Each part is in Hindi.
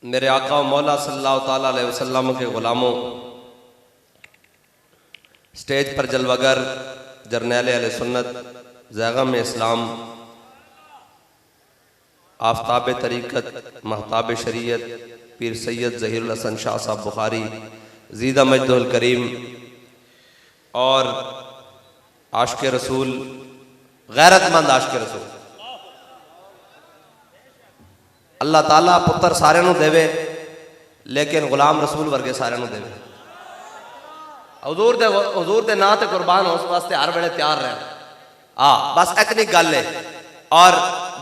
मेरे आका मौला सल्लल्लाहु ताला अलैहि वसल्लम के ग़ुलामों, स्टेज पर जलवागर जरनैल अहले सुन्नत, ज़ैग़म इस्लाम, आफ्ताब तरीक़त, महताब शरीयत, पीर सैयद ज़हीरुल हसन शाह साहब बुखारी ज़ीदा मजदुल करीम और आशिक़ रसूल, गैरतमंद आशिक़ रसूल, अल्लाह ताला पुत्र सारे नूं देवे लेकिन गुलाम रसूल वर्गे सारे नूं देवे। हुजूर दे नां ते कुर्बान होने वास्ते हर वेले तैयार रहना। बस इतनी गल है। और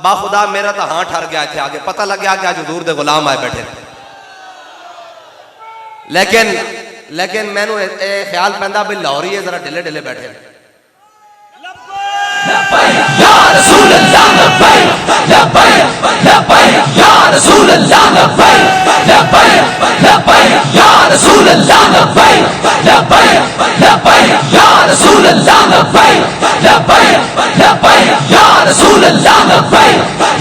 बाखुदा मेरा तो हाँ ठर गया थे, आगे पता लग गया कि आज हुजूर दे गुलाम आए बैठे। लेकिन मैनू ख्याल पैंदा भी लाहौरी है जरा ढिले ढिले बैठे। या रसूल अल्लाह लब्बैक लब्बैक लब्बैक या रसूल अल्लाह लब्बैक लब्बैक लब्बैक या रसूल अल्लाह लब्बैक लब्बैक लब्बैक या रसूल अल्लाह लब्बैक लब्बैक लब्बैक या रसूल अल्लाह लब्बैक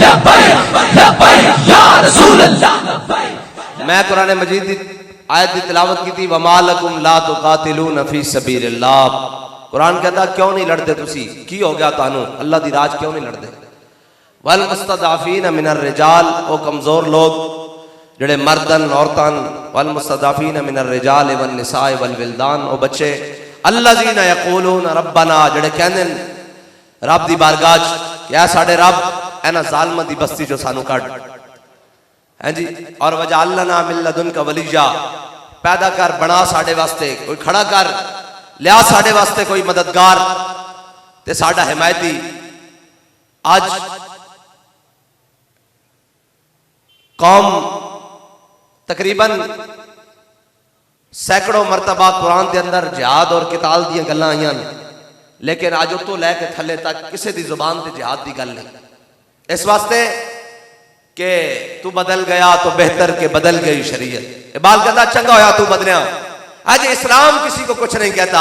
लब्बैक लब्बैक या रसूल अल्लाह लब्बैक। मैं कुरान मजीद की आयत की तिलावत की थी, वमा लकुम ला तुकातिलून फी सबीलिल्लाह। कुरान कहता क्यों नहीं लड़ते तुसी, की हो गया तानू अल्लाह दी राज क्यों नहीं लड़ते। वल मुस्तदाफीन मिनर रिजाल, वो कमजोर लोग जड़े मर्दन औरतन, वल मुस्तदाफीन मिनर रिजाल वन निसाए वल विल्दान, वो बच्चे अल्लज़ीना यक़ूलून रब्बना, जड़े कहंदे रब दी बारगाह क्या साडे रब एना जालमा दी बस्ती जो सानू कढ है जी, और वजअल लना मिन लदुनका वलिया, पैदा कर बना साडे वास्ते कोई खड़ा कर, लिया साडे वास्ते कोई मददगार ते साडा हिमायती। आज कौम तकरीबन सैकड़ों मरतबा कुरान के अंदर जिहाद और किताल दी गल्लां आईयां, लेकिन अज उतो लैके थले तक किसी की जुबान से जिहाद की गल नहीं। इस वास्ते कि तू बदल गया तो बेहतर के बदल गई शरीयत। इकबाल कहता चंगा होया तू बदलिया। आज इस्लाम किसी को कुछ नहीं कहता,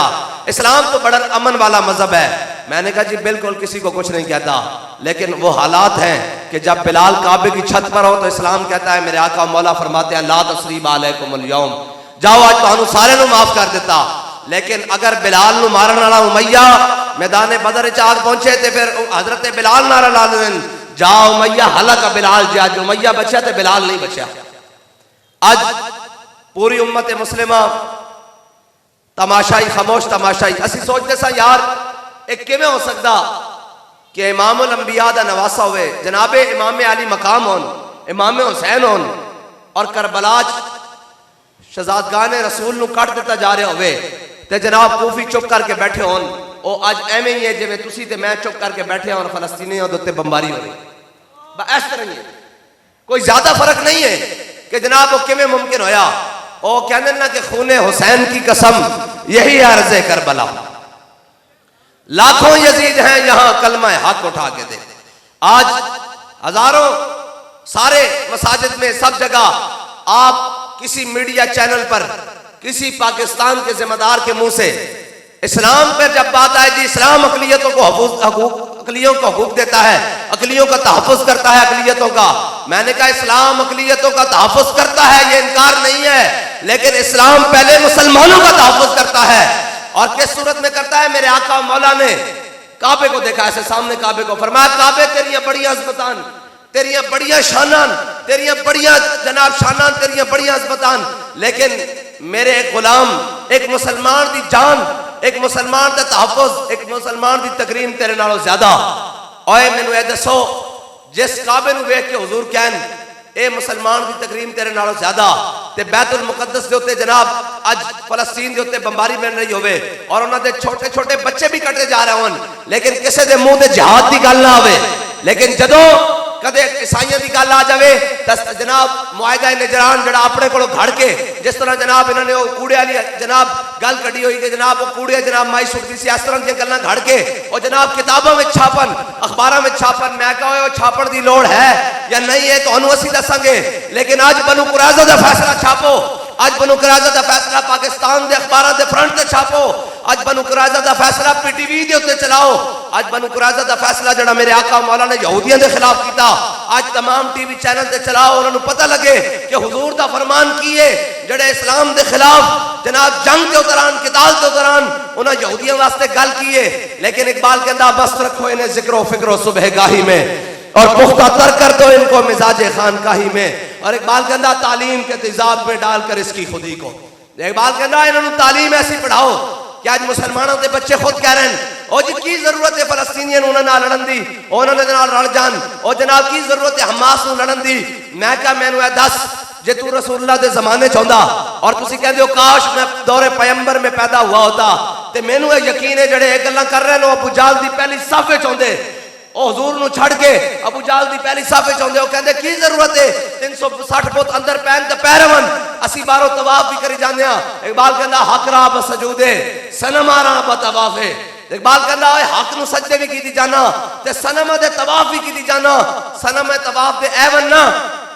इस्लाम तो बड़ा अमन वाला मजहब है। मैंने कहा जी बिल्कुल किसी को कुछ नहीं कहता, लेकिन वो हालात हैं कि जब बिलाल काबे की छत पर हो तो इस्लाम कहता है, मेरे आका मौला फरमाते हैं ला तस्रीब अलैकुमुल यौम, जाओ आज तुहानू सारे नू माफ कर देता। लेकिन अगर बिलाल नू मारन वाला उमैया मैदान बदर च आग पहुंचे तो फिर हजरत बिलाल नारा ला देन, जाओ उमैया हलक बिलाल, आज उमैया बचा तो बिलाल नहीं बचा। आज पूरी उम्मत मुस्लिमा तमाशाई, खामोश तमाशाई। असी सोचते सा यार एक किवें हो सकता कि इमामुल अंबिया दा नवासा होवे, जनाबे इमाम अली मकाम होन, इमाम हुसैन होन, और करबला शहजादगान रसूल नू कट दिता जा रहा होवे ते जनाब कूफी चुप करके बैठे होन। वो अज एवें ही है जिवें तुसी ते मैं चुप करके बैठे और फलस्तीनियों दे उत्ते बमबारी हो रही। इस तरह ही है, कोई ज्यादा फर्क नहीं है कि जनाब वो किवें मुमकिन होया। वो कहते ना कि खूने हुसैन की कसम यही अर्ज़े करबला, लाखों यजीद हैं यहां कलमा हक उठा के दे। आज हजारों सारे मसाजिद में सब जगह आप किसी मीडिया चैनल पर किसी पाकिस्तान के जिम्मेदार के मुंह से इस्लाम पर जब बात आएगी, इस्लाम अकलियतों को अकलियों को हकूक देता है, अकलियों का तहफ़्फ़ुज़ करता है अकलियतों का। मैंने कहा इस्लाम अकलियतों का तहफ़्फ़ुज़ करता है, ये इनकार नहीं है, लेकिन इस्लाम पहले मुसलमानों का तहफ़्फ़ुज़ करता है। और किस सूरत में करता है? मेरे आका मौला ने काबे को देखा ऐसे सामने, काबे को फरमाया काबे तेरिया बढ़िया अज़मतान, तेरिया बढ़िया शानान, तेरिया बढ़िया जनाब शानान, तेरिया बढ़िया अज़मतान, लेकिन मेरे एक गुलाम, एक मुसलमान की जान, एक मुसलमान का तहफ़्फ़ुज़, एक मुसलमान की तकरीम तेरे नालों ज्यादा। ओए मैनू ये दसो, जिस काबे नू वेख के हुजूर कहन ए मुसलमान की तकरीम तेरे नालों ज्यादा, ते बैतुल मुकद्दस के उत्ते जनाब अज फलस्तीन के उत्ते बमबारी बन रही होवे और उन्हां दे छोटे छोटे बच्चे भी कटे जा रहे होन, लेकिन किसी दे मुंह ते जिहाद की गल ना आवे। लेकिन जदों कदे ईसाइयों की गल आ जाए तो जनाब मुआहिदा निजरान जड़ा अपने को घड़ के, जिस तरह जनाब इन्होंने वो कूड़े वाली जनाब गल कड़ी हुई कि जनाब वो कूड़े जनाब माई सुटती सी, इस तरह दी गल्लां घड़ के और जनाब किताबों में छापन, अखबारों में छापन। मैं कहा छापन की लोड़ है या नहीं है तो असी दसांगे, लेकिन अज बनु कुरैज़ा का फैसला छापो, अज बनु कुरैज़ा का फैसला पाकिस्तान के अखबारों के फ्रंट से छापो। अज बनु कुरैज़ा दा फैसला पीटीवी दे उत्ते चलाओ। अज बनु कुरैज़ा दा फैसला जड़ा मेरे आका मौला ने यहूदियों के खिलाफ किया, अज तमाम टीवी चैनल ते चलाओ, उन्होंने पता लगे कि हुजूर दा फरमान की है जड़े इस्लाम दे खिलाफ जनाब जंग के दौरान किताल के दौरान उन्हें यहूदियों वास्ते गल की है। लेकिन इकबाल कहता बस रखो इन्हें जिक्रो फिक्रो सुबह गाही में और पुख्ता तर कर दो इनको मिजाज खानकाही में। और इकबाल कहता तालीम के तेजाब में डालकर इसकी खुदी को। इकबाल कहता इन्होंने तालीम ऐसी पढ़ाओ कि आज मुसलमानों के बच्चे खुद कह रहे हैं और जी की जरूरत है फलस्तीनियन उन्होंने लड़न दी, उन्होंने रल जान, और जनाब की जरूरत है हमास को लड़न दी। मैं क्या मैनू दस जे तू रसूलुल्लाह दे जमाने चाहता और तुसी कहते हो काश मैं दौरे पैगंबर में पैदा हुआ होता, तो मैनू यकीन है जड़े गल्लां कर रहे हैं अबू जाल दी पहली साफे चाहते हुजूर नु छड़ के अबू जाल दी पहली साफे चाहते हो। कहते की जरूरत है 360 फुट अंदर पैन ते पैरवन असी बारो तवाफ भी करी जाने। इकबाल कहता हक रा बसजूदे सनमारा बतवाफे। इकबाल कहता है हक नु सजदे भी की जाना ते सनम दे तवाफ भी की जाना। सनम तवाफ दे एवन ना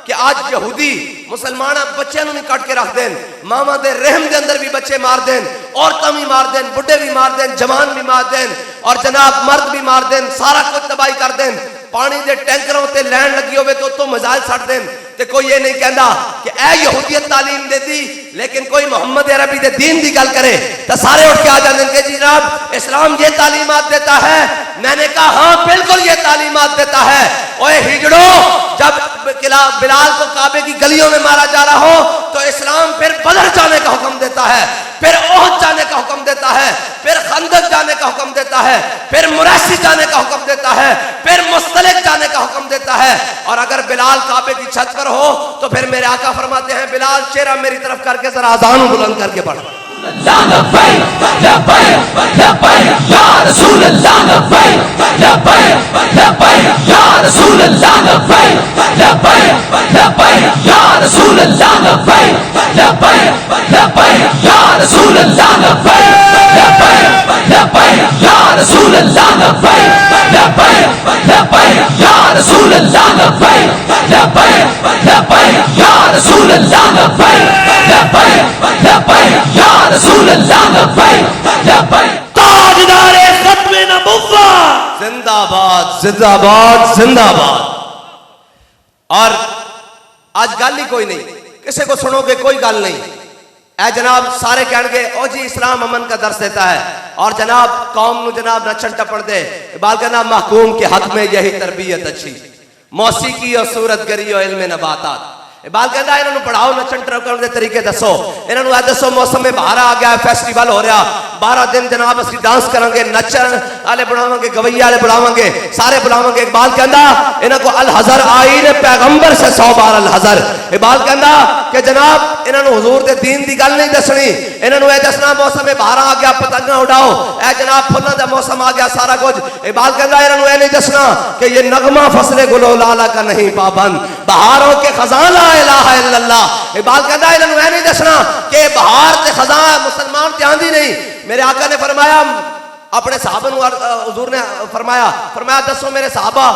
कि आज यहूदी मुसलमान बच्चों नहीं कट के रख देन, मामा दे रहम के अंदर भी बच्चे मार देन, औरतां भी मार देन, बुढ़े भी मार देन, जवान भी मार देन और जनाब मर्द भी मार देन, सारा कुछ तबाही कर देन। पानी के टैंकरों से लैन लगी हो तो मिसाइल छड़ देन। ते कोई ये नहीं कहता कि ए यहूदियत तालीम देती, लेकिन कोई मोहम्मद अरबी दे दीन की गल करे तो सारे उठ के आ जाते हैं कि जनाब इस्लाम ये तालीमात देता है। मैंने कहा हाँ बिल्कुल ये तालीमात देता है। ओए हिजड़ो, जब बिलाल को काबे की गलियों में मारा जा रहा हो तो इस्लाम फिर बदर जाने का हुक्म देता है, फिर ओहद जाने का हुक्म देता है, फिर खंदक जाने का हुक्म देता है, फिर मुरैसी जाने का हुक्म देता है, फिर मुस्तलिक जाने का हुक्म देता है। और अगर बिलाल काबे की छत पर हो तो फिर मेरे आका फरमाते हैं बिलाल चेहरा मेरी तरफ करके जरा अज़ान बुलंद करके पढ़। जिंदाबाद जिंदाबाद जिंदाबाद। और आज गल ही कोई नहीं, किसी को सुनोगे कोई गल नहीं। ए जनाब सारे कहेंगे ओ जी इस्लाम अमन का दर्श देता है और जनाब कौम जनाब नचन टपड़ दे। इकबाल कहना महकूम के हक में यही तरबियत अच्छी, मौसीकी और सूरतगरी और इल्म नबातात। इकबाल कहता इन्होंने पढ़ाओ नचन टपड़ के तरीके दसो, इन्होंने दसो मौसम में बाहर आ गया फेस्टिवल हो रहा 12 दिन जनाब असि डांस करांगे, नचन वाले बुलावांगे, गवैया वाले बुलावांगे, सारे बुलावांगे। इकबाल कहता इन्हों को अल हजर आई ने पैगंबर से 100 बार अल हजर। इकबाल कहता कि जनाब इन्होंने हुजूर दे दीन की गल नहीं दसनी, इन्होंने यह दसना मौसम में बाहर आ गया पतंगा उड़ाओ, ए जनाब फुलों का मौसम आ गया सारा कुछ। इकबाल कहता इन्होंने यह नहीं दसना कि ये नगमा फसले गुलो लाला का नहीं पाबंद, बहारों के खजाना इलाहा इल्लल्लाह। इकबाल कहता इन्होंने यह नहीं दसना कि बहार से खजाना मुसलमान ध्यान नहीं। मेरे आका ने फरमाया अपने साहबा हुजूर ने फरमाया दसो मेरे साहबा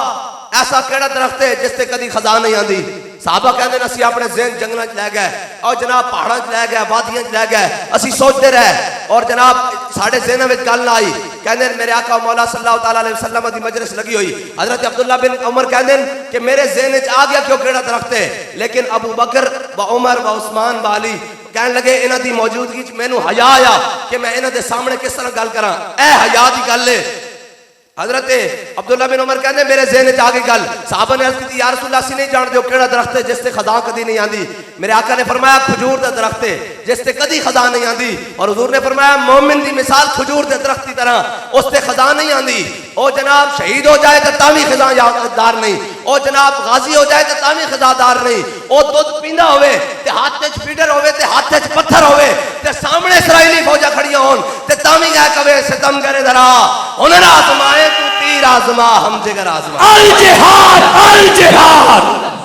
ऐसा केड़ा दरख्त है जिससे कभी खजा नहीं आती। साहबा कहते असी अपने ज़हन जंगलों लै गए और जनाब पहाड़ों लै गए, वादियों लै गए, असी सोचते रहे और जनाब साढ़े ज़हन में गल ना आई। कहते मेरे आका मौला सल्लल्लाहु अलैहि वसल्लम की मजलिस लगी हुई, हजरत अब्दुल्ला बिन उमर कहते कि मेरे ज़हन आ गया क्यों केड़ा दरख्त है, लेकिन अबू बकर व उमर व उस्मान व अली कहने लगे इन्हां दी मौजूदगी मैनू हया आया कि मैं इन्हां दे सामने किस तरह गल करा। ए हया की गल है। हजरत अब्दुल्ला बिन उमर कहते मेरे ज़हन च आ गई गल। साहबा ने अर्ज़ की या रसूलल्लाह असीं नहीं जानते केड़ा दरख्त है जिससे खजा कदी नहीं आती। मेरे आका ने फरमाया खजूर का दरख्त है जिससे कदी खजा नहीं आती। और हुजूर ने फरमाया मोमिन की मिसाल खजूर के दरख्त की तरह, उससे खजा नहीं आती। ओ जनाब शहीद हो जाए तो तावी खजा याददार नहीं, ओ जनाब गाजी हो जाए तो तावी खजादार नहीं। ओ दुध पींदा होवे ते हाथ च फीडर होवे ते हाथ च पत्थर होवे ते सामने इसराइली फौजा खड़ियां होन ते तावी कह कवे सितम करे धरा उन्हें आजमाए तू तीर आजमा हम जिगर आजमा। अल जिहाद